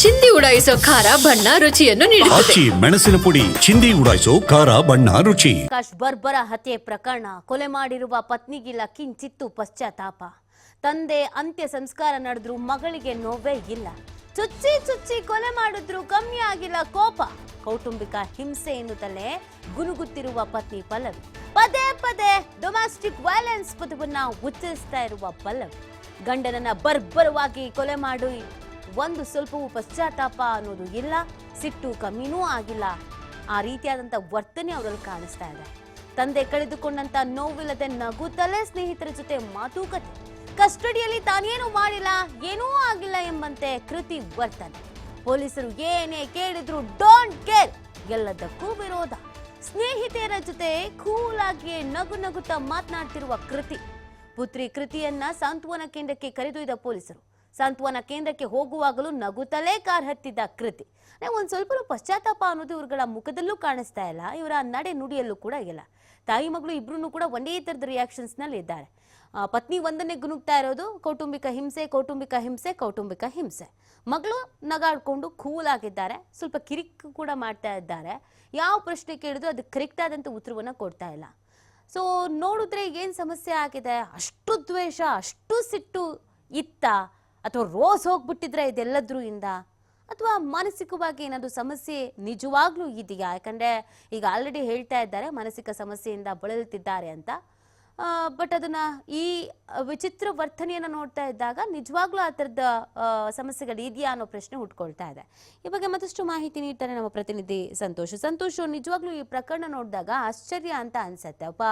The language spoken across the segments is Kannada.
ಚಿಂದಿ ಉಡಾಯಿಸೋ ಖಾರ ಬಣ್ಣ ರುಚಿಯನ್ನು ನೀಡುತ್ತದೆ. ಮೆಣಸಿನ ಪುಡಿ ಚಿಂದಿ ಉಡಾಯಿಸೋ ಖಾರ ಬಣ್ಣ ರುಚಿ. ಆಕಾಶ್ ಬರ್ಬರ ಹತ್ಯೆ ಪ್ರಕರಣ, ಕೊಲೆ ಮಾಡಿರುವ ಪತ್ನಿಗಿಲ್ಲ ಕಿಂಚಿತ್ತು ಪಶ್ಚಾತ್ತಾಪ. ತಂದೆ ಅಂತ್ಯ ಸಂಸ್ಕಾರ ನಡೆದ್ರು ಮಗಳಿಗೆ ನೋವೇ ಇಲ್ಲ. ಚುಚ್ಚಿ ಚುಚ್ಚಿ ಕೊಲೆ ಮಾಡಿದ್ರು ಕಮ್ಮಿ ಆಗಿಲ್ಲ ಕೋಪ. ಕೌಟುಂಬಿಕ ಹಿಂಸೆ ಎನ್ನುತ್ತಲೇ ಗುನುಗುತ್ತಿರುವ ಪತ್ನಿ ಪಲ್ಲವಿ. ಪದೇ ಪದೇ ಡೊಮೆಸ್ಟಿಕ್ ವೈಲೆನ್ಸ್ ಪದವನ್ನ ಉಚ್ಚರಿಸ್ತಾ ಇರುವ ಪಲ್ಲವಿ. ಗಂಡನನ್ನ ಬರ್ಬರವಾಗಿ ಕೊಲೆ ಮಾಡಿ ಒಂದು ಸ್ವಲ್ಪವೂ ಪಶ್ಚಾತ್ತಾಪ ಅನ್ನೋದು ಇಲ್ಲ, ಸಿಟ್ಟು ಕಮ್ಮಿನೂ ಆಗಿಲ್ಲ. ಆ ರೀತಿಯಾದಂಥ ವರ್ತನೆ ಅವರಲ್ಲಿ ಕಾಣಿಸ್ತಾ ಇದೆ. ತಂದೆ ಕಳೆದುಕೊಂಡಂತ ನೋವಿಲ್ಲದೆ ನಗುತ್ತಲೇ ಸ್ನೇಹಿತರ ಜೊತೆ ಮಾತುಕತೆ. ಕಸ್ಟಡಿಯಲ್ಲಿ ತಾನೇನು ಮಾಡಿಲ್ಲ, ಏನೂ ಆಗಿಲ್ಲ ಎಂಬಂತೆ ಕೃತಿ ವರ್ತನೆ. ಪೊಲೀಸರು ಏನೇ ಕೇಳಿದ್ರು ಡೋಂಟ್ ಕೇರ್, ಎಲ್ಲದಕ್ಕೂ ವಿರೋಧ. ಸ್ನೇಹಿತೆಯರ ಜೊತೆ ಕೂಲಾಗಿ ನಗು ನಗುತ್ತಾ ಮಾತನಾಡ್ತಿರುವ ಕೃತಿ. ಪುತ್ರಿ ಕೃತಿಯನ್ನ ಸಾಂತ್ವನ ಕೇಂದ್ರಕ್ಕೆ ಕರೆದೊಯ್ದ ಪೊಲೀಸರು. ಸಾಂತ್ವನ ಕೇಂದ್ರಕ್ಕೆ ಹೋಗುವಾಗಲೂ ನಗುತ್ತಲೇ ಕಾರ್ ಹತ್ತಿದ್ದ ಕೃತಿ. ಒಂದ್ ಸ್ವಲ್ಪ ಪಶ್ಚಾತ್ತಾಪ ಅನ್ನೋದು ಇವ್ರಗಳ ಮುಖದಲ್ಲೂ ಕಾಣಿಸ್ತಾ ಇಲ್ಲ, ಇವರ ನಡೆ ನುಡಿಯಲ್ಲೂ ಕೂಡ ಇಲ್ಲ. ತಾಯಿ ಮಗಳು ಇಬ್ರು ಕೂಡ ಒಂದೇ ತರದ ರಿಯಾಕ್ಷನ್ಸ್ ನಲ್ಲಿ ಇದ್ದಾರೆ. ಪತ್ನಿ ಒಂದನ್ನೇ ಗುನುಗ್ತಾ ಇರೋದು ಕೌಟುಂಬಿಕ ಹಿಂಸೆ, ಕೌಟುಂಬಿಕ ಹಿಂಸೆ, ಕೌಟುಂಬಿಕ ಹಿಂಸೆ. ಮಗಳು ನಗಾಡ್ಕೊಂಡು ಕೂಲ್ ಆಗಿದ್ದಾರೆ, ಸ್ವಲ್ಪ ಕಿರಿಕ್ ಕೂಡ ಮಾಡ್ತಾ ಇದ್ದಾರೆ. ಯಾವ ಪ್ರಶ್ನೆ ಕೇಳಿದ್ರು ಅದಕ್ಕೆ ಕರೆಕ್ಟ್ ಆದಂತ ಉತ್ತರವನ್ನ ಕೊಡ್ತಾ ಇಲ್ಲ. ಸೊ ನೋಡಿದ್ರೆ ಏನ್ ಸಮಸ್ಯೆ ಆಗಿದೆ? ಅಷ್ಟು ದ್ವೇಷ, ಅಷ್ಟು ಸಿಟ್ಟು ಇತ್ತ, ಅಥವಾ ರೋಸ್ ಹೋಗ್ಬಿಟ್ಟಿದ್ರೆ ಇದೆಲ್ಲದ್ರೂ ಇಂದ, ಅಥವಾ ಮಾನಸಿಕವಾಗಿ ಏನಾದ್ರು ಸಮಸ್ಯೆ ನಿಜವಾಗ್ಲೂ ಇದೆಯಾ? ಯಾಕಂದ್ರೆ ಈಗ ಆಲ್ರೆಡಿ ಹೇಳ್ತಾ ಇದ್ದಾರೆ ಮಾನಸಿಕ ಸಮಸ್ಯೆಯಿಂದ ಬಳಲುತ್ತಿದ್ದಾರೆ ಅಂತ. ಬಟ್ ಅದನ್ನ ಈ ವಿಚಿತ್ರ ವರ್ತನೆಯನ್ನ ನೋಡ್ತಾ ಇದ್ದಾಗ ನಿಜವಾಗ್ಲೂ ಆ ಥರದ ಸಮಸ್ಯೆಗಳು ಇದೆಯಾ ಅನ್ನೋ ಪ್ರಶ್ನೆ ಹುಟ್ಕೊಳ್ತಾ ಇದೆ. ಈ ಬಗ್ಗೆ ಮತ್ತಷ್ಟು ಮಾಹಿತಿ ನೀಡ್ತಾರೆ ನಮ್ಮ ಪ್ರತಿನಿಧಿ ಸಂತೋಷ್. ನಿಜವಾಗ್ಲೂ ಈ ಪ್ರಕರಣ ನೋಡಿದಾಗ ಆಶ್ಚರ್ಯ ಅಂತ ಅನ್ಸುತ್ತೆ. ಒಬ್ಬ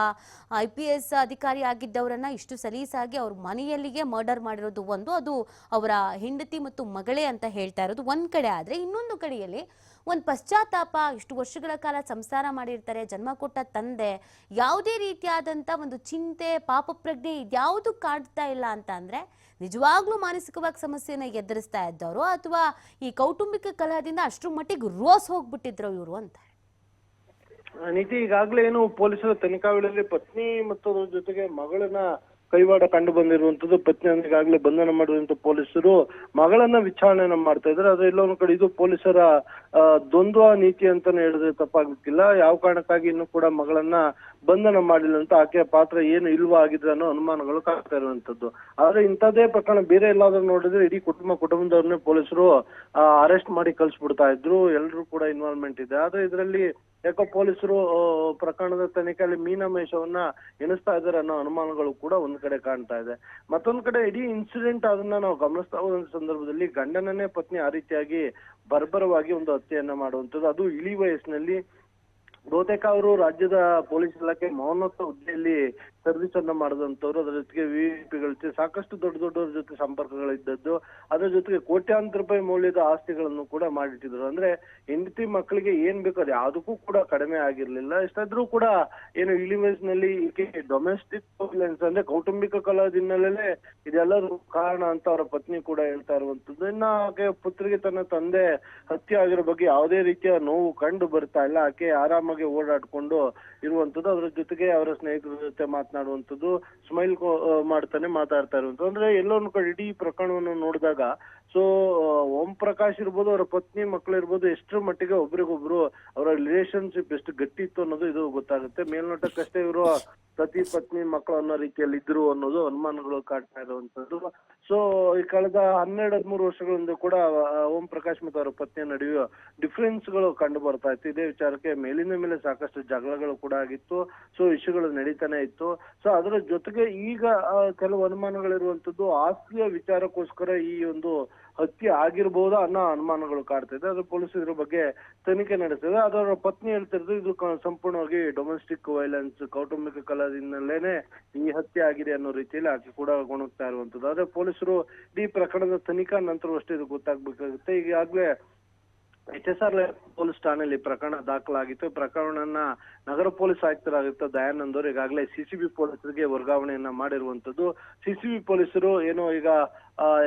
IPS ಅಧಿಕಾರಿ ಆಗಿದ್ದವರನ್ನ ಇಷ್ಟು ಸಲೀಸಾಗಿ ಅವ್ರ ಮನೆಯಲ್ಲಿಗೆ ಮರ್ಡರ್ ಮಾಡಿರೋದು ಒಂದು, ಅದು ಅವರ ಹೆಂಡತಿ ಮತ್ತು ಮಗಳೇ ಅಂತ ಹೇಳ್ತಾ ಇರೋದು ಒಂದ್ ಕಡೆ ಆದ್ರೆ, ಇನ್ನೊಂದು ಕಡೆಯಲ್ಲಿ ಒಂದು ಪಶ್ಚಾತ್ತಾಪ. ಇಷ್ಟು ವರ್ಷಗಳ ಕಾಲ ಸಂಸಾರ ಮಾಡಿರ್ತಾರೆ, ಜನ್ಮ ಕೊಟ್ಟ ತಂದೆ, ಯಾವುದೇ ರೀತಿಯಾದಂಥ ಒಂದು ಚಿಂತೆ, ಪಾಪ ಪ್ರಜ್ಞೆ ಇದ್ಯಾವುದು ಕಾಡ್ತಾ ಇಲ್ಲ ಅಂತ ಅಂದ್ರೆ ನಿಜವಾಗ್ಲೂ ಮಾನಸಿಕವಾಗಿ ಸಮಸ್ಯೆನ ಎದುರಿಸ್ತಾ ಇದ್ದವರು, ಅಥವಾ ಈ ಕೌಟುಂಬಿಕ ಕಲಹದಿಂದ ಅಷ್ಟರ ಮಟ್ಟಿಗೆ ರೋಸ್ ಹೋಗ್ಬಿಟ್ಟಿದ್ರು ಇವರು ಅಂತ. ನೀತಿ, ಈಗಾಗಲೇ ಏನು ಪೊಲೀಸರ ತನಿಖಾ ವೇಳೆಯಲ್ಲಿ ಪತ್ನಿ ಮತ್ತು ಅದರ ಜೊತೆಗೆ ಮಗಳನ್ನ ಕೈವಾಡ ಕಂಡು ಬಂದಿರುವಂತದ್ದು. ಪತ್ನಿಯನ್ನು ಈಗಾಗಲೇ ಬಂಧನ ಮಾಡಿರುವಂತ ಪೊಲೀಸರು ಮಗಳನ್ನ ವಿಚಾರಣೆಯನ್ನ ಮಾಡ್ತಾ ಇದ್ದಾರೆ. ಆದ್ರೆ ಎಲ್ಲೊಂದು ಕಡೆ ಇದು ಪೊಲೀಸರ ದ್ವಂದ್ವ ನೀತಿ ಅಂತಾನೆ ಹೇಳಿದ್ರೆ ತಪ್ಪಾಗ್ಲಿಕ್ಕಿಲ್ಲ. ಯಾವ ಕಾರಣಕ್ಕಾಗಿ ಇನ್ನೂ ಕೂಡ ಮಗಳನ್ನ ಬಂಧನ ಮಾಡಿಲ್ಲ ಅಂತ, ಆಕೆಯ ಪಾತ್ರ ಏನು ಇಲ್ವಾ ಆಗಿದ್ರೆ ಅನ್ನೋ ಅನುಮಾನಗಳು ಕಾಡ್ತಾ ಇರುವಂತದ್ದು. ಆದ್ರೆ ಇಂಥದ್ದೇ ಪ್ರಕರಣ ಬೇರೆ ಎಲ್ಲಾದ್ರೂ ನೋಡಿದ್ರೆ ಇಡೀ ಕುಟುಂಬದವ್ರನ್ನೇ ಪೊಲೀಸರು ಅರೆಸ್ಟ್ ಮಾಡಿ ಕಳ್ಸಿಬಿಡ್ತಾ ಇದ್ರು. ಎಲ್ರು ಕೂಡ ಇನ್ವಾಲ್ವ್ಮೆಂಟ್ ಇದೆ. ಆದ್ರೆ ಇದರಲ್ಲಿ ಯಾಕೋ ಪೊಲೀಸರು ಪ್ರಕರಣದ ತನಿಖೆಯಲ್ಲಿ ಮೀನಾಮೇಷವನ್ನ ಎಣಿಸ್ತಾ ಇದ್ದಾರೆ ಅನ್ನೋ ಅನುಮಾನಗಳು ಕೂಡ ಒಂದ್ ಕಡೆ ಕಾಣ್ತಾ ಇದೆ. ಮತ್ತೊಂದ್ ಕಡೆ ಇಡೀ ಇನ್ಸಿಡೆಂಟ್ ಅದನ್ನ ನಾವು ಗಮನಿಸ್ತಾ ಹೋದಂತ ಸಂದರ್ಭದಲ್ಲಿ ಗಂಡನನ್ನೇ ಪತ್ನಿ ಆ ರೀತಿಯಾಗಿ ಬರ್ಬರವಾಗಿ ಒಂದು ಹತ್ಯೆಯನ್ನ ಮಾಡುವಂಥದ್ದು, ಅದು ಇಳಿ ವಯಸ್ಸಿನಲ್ಲಿ. ಬಹುತೇಕ ಅವರು ರಾಜ್ಯದ ಪೊಲೀಸ್ ಇಲಾಖೆ ಮಹೋನ್ನತ ಹುದ್ದೆಯಲ್ಲಿ ಸರ್ವಿಸ್ ಅನ್ನ ಮಾಡಿದಂತವ್ರು. ಅದರ ಜೊತೆಗೆ VVPಗಳ ಜೊತೆ ಸಾಕಷ್ಟು ದೊಡ್ಡವ್ರ ಜೊತೆ ಸಂಪರ್ಕಗಳಿದ್ದದ್ದು. ಅದರ ಜೊತೆಗೆ ಕೋಟ್ಯಾಂತರ ರೂಪಾಯಿ ಮೌಲ್ಯದ ಆಸ್ತಿಗಳನ್ನು ಕೂಡ ಮಾಡಿಟ್ಟಿದ್ರು. ಅಂದ್ರೆ ಹೆಂಡತಿ ಮಕ್ಕಳಿಗೆ ಏನ್ ಬೇಕು ಅದು ಯಾವುದಕ್ಕೂ ಕೂಡ ಕಡಿಮೆ ಆಗಿರ್ಲಿಲ್ಲ. ಎಷ್ಟಾದ್ರೂ ಕೂಡ ಏನು ಇಳಿ ವಯಸ್ಸಿನಲ್ಲಿ ಈಕೆ ಡೊಮೆಸ್ಟಿಕ್ ವೈಲೆನ್ಸ್ ಅಂದ್ರೆ ಕೌಟುಂಬಿಕ ಕಲಹದಿಂದಲೇ ಇದೆಲ್ಲರೂ ಕಾರಣ ಅಂತ ಅವರ ಪತ್ನಿ ಕೂಡ ಹೇಳ್ತಾ ಇರುವಂತದ್ದು. ಇನ್ನ ಆಕೆ ಪುತ್ರಿಗೆ ತನ್ನ ತಂದೆ ಹತ್ಯೆ ಆಗಿರೋ ಬಗ್ಗೆ ಯಾವುದೇ ರೀತಿಯ ನೋವು ಕಂಡು ಬರ್ತಾ ಇಲ್ಲ. ಆಕೆ ಆರಾಮಾಗಿ ಓಡಾಡ್ಕೊಂಡು ಇರುವಂತದ್ದು. ಅದರ ಜೊತೆಗೆ ಅವರ ಸ್ನೇಹಿತರ ಜೊತೆ ಮಾತನಾಡುವಂಥದ್ದು, ಸ್ಮೈಲ್ ಮಾಡ್ತಾನೆ ಮಾತಾಡ್ತಾ ಇರುವಂಥದ್ದು. ಅಂದ್ರೆ ಎಲ್ಲೊಂದು ಕಡೆ ಇಡೀ ಪ್ರಕರಣವನ್ನು ನೋಡಿದಾಗ ಸೊ ಓಂ ಪ್ರಕಾಶ್ ಇರ್ಬೋದು, ಅವರ ಪತ್ನಿ ಮಕ್ಕಳು ಇರ್ಬೋದು, ಎಷ್ಟರ ಮಟ್ಟಿಗೆ ಒಬ್ರಿಗೊಬ್ರು ಅವರ ರಿಲೇಶನ್ಶಿಪ್ ಎಷ್ಟು ಗಟ್ಟಿ ಇತ್ತು ಅನ್ನೋದು ಇದು ಗೊತ್ತಾಗುತ್ತೆ. ಮೇಲ್ನೋಟಕ್ಕಷ್ಟೇ ಇವರು ಪತಿ ಪತ್ನಿ ಮಕ್ಕಳು ಅನ್ನೋ ರೀತಿಯಲ್ಲಿ ಇದ್ರು ಅನ್ನೋದು ಅನುಮಾನಗಳು ಕಾಡ್ತಾ ಇರುವಂತದ್ದು. ಸೊ ಈ ಕಳೆದ 12-13 ವರ್ಷಗಳಿಂದ ಕೂಡ ಓಂ ಪ್ರಕಾಶ್ ಮತ್ತು ಅವರ ಪತ್ನಿಯ ನಡುವೆ ಡಿಫರೆನ್ಸ್ ಗಳು ಕಂಡು ಬರ್ತಾ ಇತ್ತು. ಇದೇ ವಿಚಾರಕ್ಕೆ ಮೇಲಿನ ಮೇಲೆ ಸಾಕಷ್ಟು ಜಗಳಗಳು ಕೂಡ ಆಗಿತ್ತು. ಸೊ ಇಶ್ಯೂಗಳು ನಡೀತಾನೆ ಇತ್ತು. ಸೊ ಅದರ ಜೊತೆಗೆ ಈಗ ಕೆಲವು ಅನುಮಾನಗಳಿರುವಂತದ್ದು ಆಸ್ತಿಯ ವಿಚಾರಕ್ಕೋಸ್ಕರ ಈ ಒಂದು ಹತ್ಯೆ ಆಗಿರ್ಬೋದಾ ಅನ್ನೋ ಅನುಮಾನಗಳು ಕಾಡ್ತಾ ಇದೆ. ಅದು ಪೊಲೀಸರು ಇದ್ರ ಬಗ್ಗೆ ತನಿಖೆ ನಡೆಸಿದೆ. ಅದರ ಪತ್ನಿ ಹೇಳ್ತಿರೋದು ಇದು ಸಂಪೂರ್ಣವಾಗಿ ಡೊಮೆಸ್ಟಿಕ್ ವೈಲೆನ್ಸ್, ಕೌಟುಂಬಿಕ ಕಲಹದಿಂದಲೇನೆ ಈ ಹತ್ಯೆ ಆಗಿದೆ ಅನ್ನೋ ರೀತಿಯಲ್ಲಿ ಆಕೆ ಕೂಡ ಗೊಣಗ್ತಾ ಇರುವಂತದ್ದು. ಆದ್ರೆ ಪೊಲೀಸರು ಈ ಪ್ರಕರಣದ ತನಿಖಾ ನಂತರವಷ್ಟೇ ಇದು ಗೊತ್ತಾಗ್ಬೇಕಾಗುತ್ತೆ. ಈಗಾಗ್ಲೇ HSR ಪೊಲೀಸ್ ಠಾಣೆಯಲ್ಲಿ ಪ್ರಕರಣ ದಾಖಲಾಗಿತ್ತು. ಪ್ರಕರಣವನ್ನ ನಗರ ಪೊಲೀಸ್ ಆಯುಕ್ತರಾಗಿದ್ದ ದಯಾನಂದ್ ಅವರು ಈಗಾಗಲೇ CCB ಪೊಲೀಸರಿಗೆ ವರ್ಗಾವಣೆಯನ್ನ ಮಾಡಿರುವಂತದ್ದು. CCB ಪೊಲೀಸರು ಏನು ಈಗ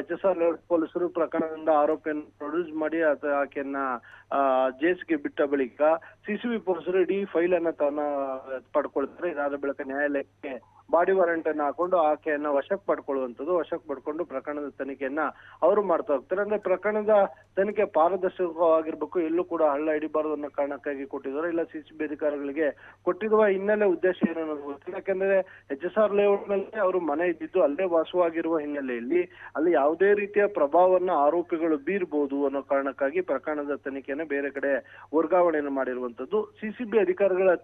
HSR ಪೊಲೀಸರು ಪ್ರಕರಣದಿಂದ ಆರೋಪಿಯನ್ನು ಪ್ರೊಡ್ಯೂಸ್ ಮಾಡಿ ಆಕೆಯನ್ನ ಜೇಸ್ಗೆ ಬಿಟ್ಟ ಬಳಿಕ CCB ಪೊಲೀಸರು ಇಡೀ ಫೈಲ್ ಅನ್ನ ಪಡ್ಕೊಳ್ತಾರೆ. ಇದಾದ ಬಳಿಕ ನ್ಯಾಯಾಲಯಕ್ಕೆ ಬಾಡಿ ವಾರೆಂಟ್ ಅನ್ನ ಹಾಕೊಂಡು ಆಕೆಯನ್ನ ವಶಕ್ಕೆ ಪಡ್ಕೊಳ್ಳುವಂಥದ್ದು. ವಶಕ್ಕೆ ಪಡ್ಕೊಂಡು ಪ್ರಕರಣದ ತನಿಖೆಯನ್ನ ಅವರು ಮಾಡ್ತಾ ಹೋಗ್ತಾರೆ. ಅಂದ್ರೆ ಪ್ರಕರಣದ ತನಿಖೆ ಪಾರದರ್ಶಕವಾಗಿರ್ಬೇಕು, ಎಲ್ಲೂ ಕೂಡ ಹಳ್ಳ ಹಿಡಿಬಾರದು ಅನ್ನೋ ಕಾರಣಕ್ಕಾಗಿ ಕೊಟ್ಟಿದ್ದಾರೆ. ಇಲ್ಲ ಸಿಸಿಬಿ ಅಧಿಕಾರಿಗಳಿಗೆ ಕೊಟ್ಟಿರುವ ಹಿನ್ನೆಲೆ ಉದ್ದೇಶ ಏನು ಅನ್ನೋದು ಗೊತ್ತಿಲ್ಲ. ಯಾಕಂದ್ರೆ HSR ಲೇಔಟ್ ನಲ್ಲಿ ಅವರು ಮನೆ ಇದ್ದಿದ್ದು, ಅಲ್ಲೇ ವಾಸವಾಗಿರುವ ಹಿನ್ನೆಲೆಯಲ್ಲಿ ಅಲ್ಲಿ ಯಾವುದೇ ರೀತಿಯ ಪ್ರಭಾವವನ್ನ ಆರೋಪಿಗಳು ಬೀರ್ಬೋದು ಅನ್ನೋ ಕಾರಣಕ್ಕಾಗಿ ಪ್ರಕರಣದ ತನಿಖೆಯನ್ನು ಬೇರೆ ಕಡೆ ವರ್ಗಾವಣೆಯನ್ನು ಮಾಡಿರುವಂತದ್ದು. ಸಿಸಿಬಿ ಅಧಿಕಾರಿಗಳ